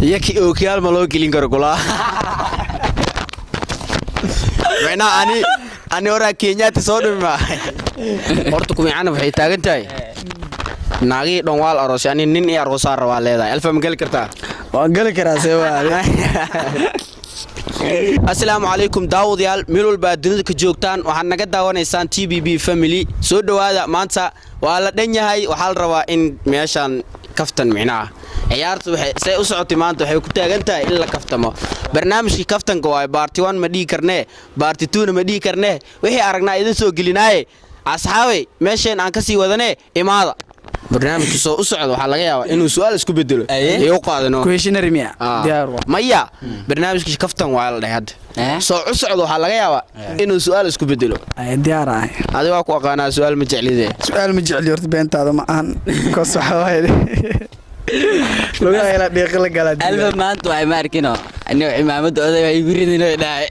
يكي أوكيال ملو كيلين كركولا معنا أني ورا كينيا تصور ما أرتكم يعني في حياتك أنتي ناقي دونوال أروس يعني نين أروسار والله ألف مقال كرتا وقال كراسي السلام عليكم داود يال ميلول بادنيد كجوجتان waxaan naga daawanaysaan TBB family soo dhawaada maanta waa la dhan yahay waxa la rabaa in meeshan kaftan micnaa ciyaartu waxay u socotay maanta waxay ku taagan tahay in la kaftamo barnaamijkii kaftanka waa party 1 ma dhigi karnee party 2 ma dhigi karnee wixii aragnaa idin soo gelinaaye asxaabay meeshan aan ka sii wadanee imaada barnaamijku soo u socdo waxa laga yaabaa inuu su'aal isku bedelo ee u qaadano questionnaire miya diyaar waa maya barnaamijkii kaftan waa la dhahay hadda soo u socdo waxa laga yaabaa inuu su'aal isku bedelo ay diyaar ah adiga waa ku aqaanaa su'aal ma jeclide su'aal ma jecli horta beentaada ma ahan koos waxa waaye lugaha ila dhiiq la galaa alba maanta waxay ma arkino anoo cimaamada oday way wiridino dhaay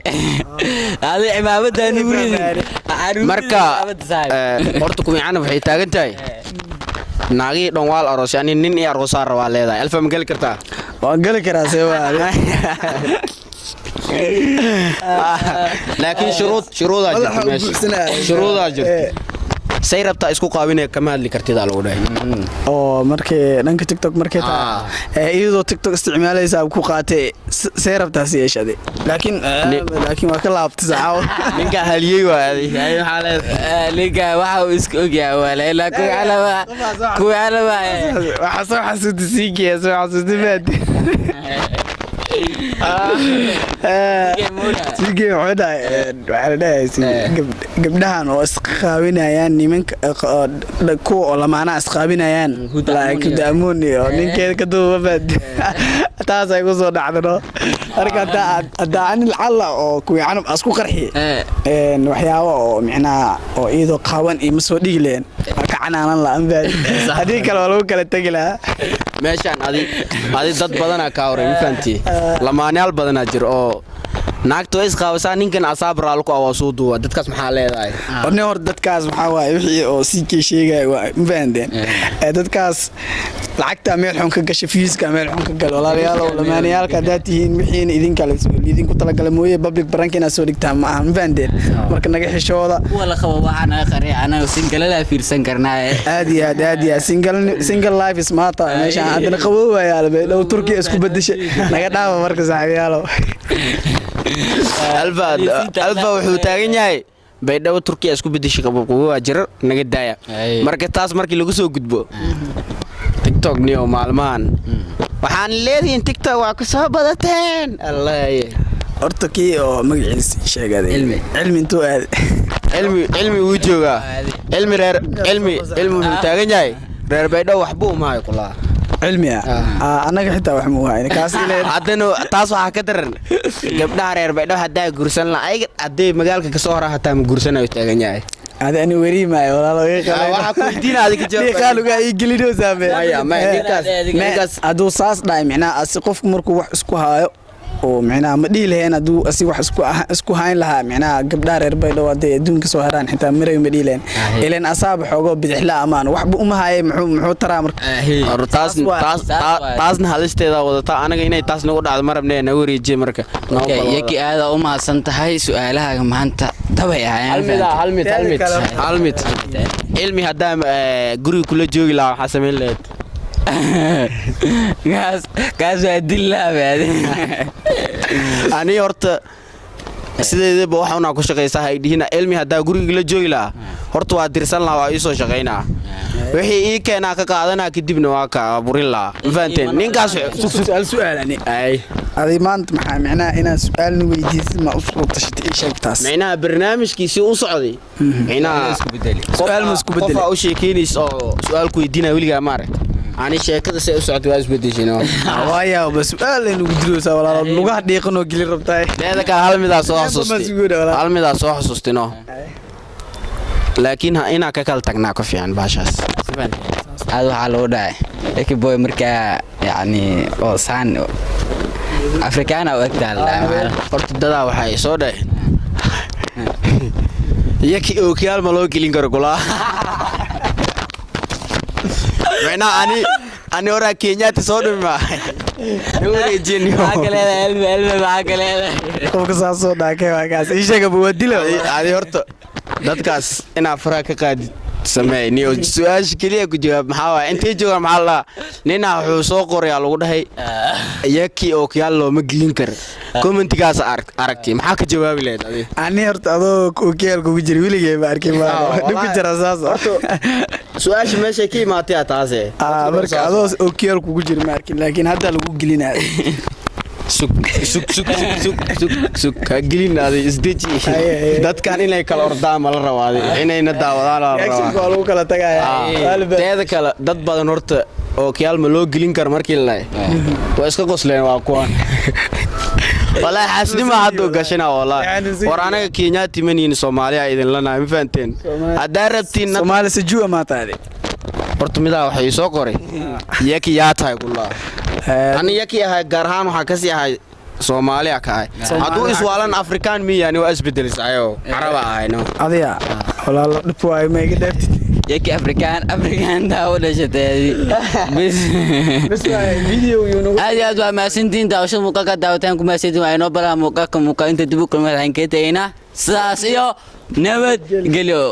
adi cimaamada aan wiridin marka horta ku miicana waxay taagan tahay naagi dhoonwaal aroos yani nin iyo aroosaar waa leedahay alfa ma gali kartaa waan gali karaa see waa laakiin shuruudaa jirta say rabtaa isku qaabinay kama hadli kartida lagu dhahay oo markii dhanka TikTok markii taa iyadoo TikTok isticmaalaysa ku qaatay say rabtaa si yeeshaday laakiin waa ka laabtay saaco ninka haliyay waaday ay xaalad liga waxa uu isku ogyahay wala ila ku alaba waxa soo xasuustii soo xasuustii sige wada gabdhahan oo isqaawinayaan nimanka kuwa lamaana isqaawinayaan laakiin daamoon iyo ninkeeda ka duubad taas ay ku soo dhacdo marka hadaan alla oo ku yaanum asku qarxi waxyaabo oo micnaa oo iido qaawan iyo soo dhigleen ka canaanan la anbaad hadii kale lagu kala tagi lahaa meeshan adi dad badan ka horay ma fahantii lamaanayaal badan jir oo naagto is qaawsan ninkan asaab raal ku awaasoo duwa dadkaas maxaa leedahay orne hor dadkaas waxa waay wixii oo si ka sheegay waa mafaandeen dadkaas lacagta meel xun ka gashay fiiska meel xun ka gal walaalayaal oo lamaanayaalka daatihiin wixii idin kale idin ku tala galay mooyee public barankina soo dhigtaa ma aha mafaandeen marka naga xishooda wala qabo waxaan qariy anaga single la fiirsan karnaa aad iyo single life is matter meesha hadana qabow waayaa dhow Turkiga isku bedeshay naga dhaaf marka saaxiibayaal alfa wuxuu taagan yahay baydhabo Turkiga isku bedeshay qabowga waa jirar naga daaya marka taas markii lagu soo gudbo TikTok niyo maalmahan waxaan leeyahay TikTok waa ku soo badateen allah horta kii oo magaciisa sheegay cilmi intuu aad cilmi uu jooga cilmi wuxuu taagan yahay reer baydhabo waxba uma hay kula علمي أنا قحت أروح موهاي كاسيلين عدنا تصوح كتر قبلها رير بعده هدا جورسن لا أي أدي مجالك كسورة حتى مجورسن يستغني هذا أنا وري ما ولا لا واحد كدين هذا كجاب قالوا جاي يجلدوا زامي ما نيكاس أدو صاص دايم هنا أسقف مركو وحسكو هاي ومعنا مديل هنا دو أسي وح اسكو هاين لها معنا قبل رير بيدو ودي دون كسو هران حتى مري مديلين إلين أصاب حقوق بدحلا أمان وحب هاي محو ترامر تاس نهالستيدا ودا أنا هنا تاس نقول على مرة بني نوري جيمرك يكي هذا سنت هاي سؤالها ما أنت تبعي علمت علمي هذا جري كل جوي لا حسمين ليت كاس أدلة بعد أنا يورت سيدي بوحنا ونا كشقيسة هيدي هنا علمي هذا جري كل جوي لا هرت وادرسان لا وعيسو شقينا وحي إيه كنا كقعدنا كدي بنواكا بريلا فانتين نينكاس سؤال يعني أي هذه ما أنت معنا هنا سؤال نويديس ما أفضل تشتي شيء تاس معنا برنامج كيسي أصعدي معنا سؤال مسكو بدل أو شيء كينيس أو سؤال كويدينا ويلجا مارك أنا شيء كذا سأسعد وايز بديشينه وايا بس سؤال إنه بدروس ولا لغة ديقنو قلي ربطاي هذا كان حال مدا صو حسستي حال مدا صو حسستينه لكن هنا ككل تقنع كفي عن باشاس هذا حلو ده لكن بوي مركا يعني وصان أفريقيا وقت الله قلت ده وحي صودا يكي أوكيال ملو كيلين كركولا معنا أنا ورا كينيا تصور ما wareejin maxaa ka leedahay elme maxaa ka leedahay qofka saasoo dhaakay waa kaas ii sheega buu dilo adi horta dadkaas inaa faraha ka qaadid sameey niyo su'aasha kaliya ku jawaab maxaa waay intee jooga maxaa la ninaa wuxuu soo qorayaa lagu dhahay yaki oo kiyaal looma gelin karo commentigaas aragtay maxaa ka jawaabi lahayd adi ani horta adoo okiyal kugu jira wiligay ma arkin ma dhib ku jira saas su'aasha meesha ka imaatay taase marka adoo okiyal kugu jira ma arkin laakiin hadda lagu gelinayo suk ka gelinaday isdeji dadkan inay kala ordaan ma la rabaaday inayna daawadaan la rabaa waa lagu kala tagayaa teeda kale dad badan horta oo kiyaal ma loo gelin karo markii la waa iska qosleen waa kuwan والله حاسني haduu gashana wallahi war anaga Kenya timaniin Soomaaliya idin lana ma fahanteen hadaa rabtiin Soomaali sajuu ma taade horta midaa waxay soo qoray yaki yaa tahay kulaa ani yaki ahay garhaan waxa ka sii ahay Soomaaliya ka ahay haduu iswaalan Afrikaan miyani waa isbedelisaayo Arab ahayno adiga walaal dhib waay ma iga dheeftid yaki Afrikaan daawo dhashatay bis video you know aad waa maasintiin daawasho muuqaalka daawataan ku maasintiin waa inoo balaa muuqaalka inta dib u kulmay waxaan ka tagnaa sidaas iyo nabad gelyo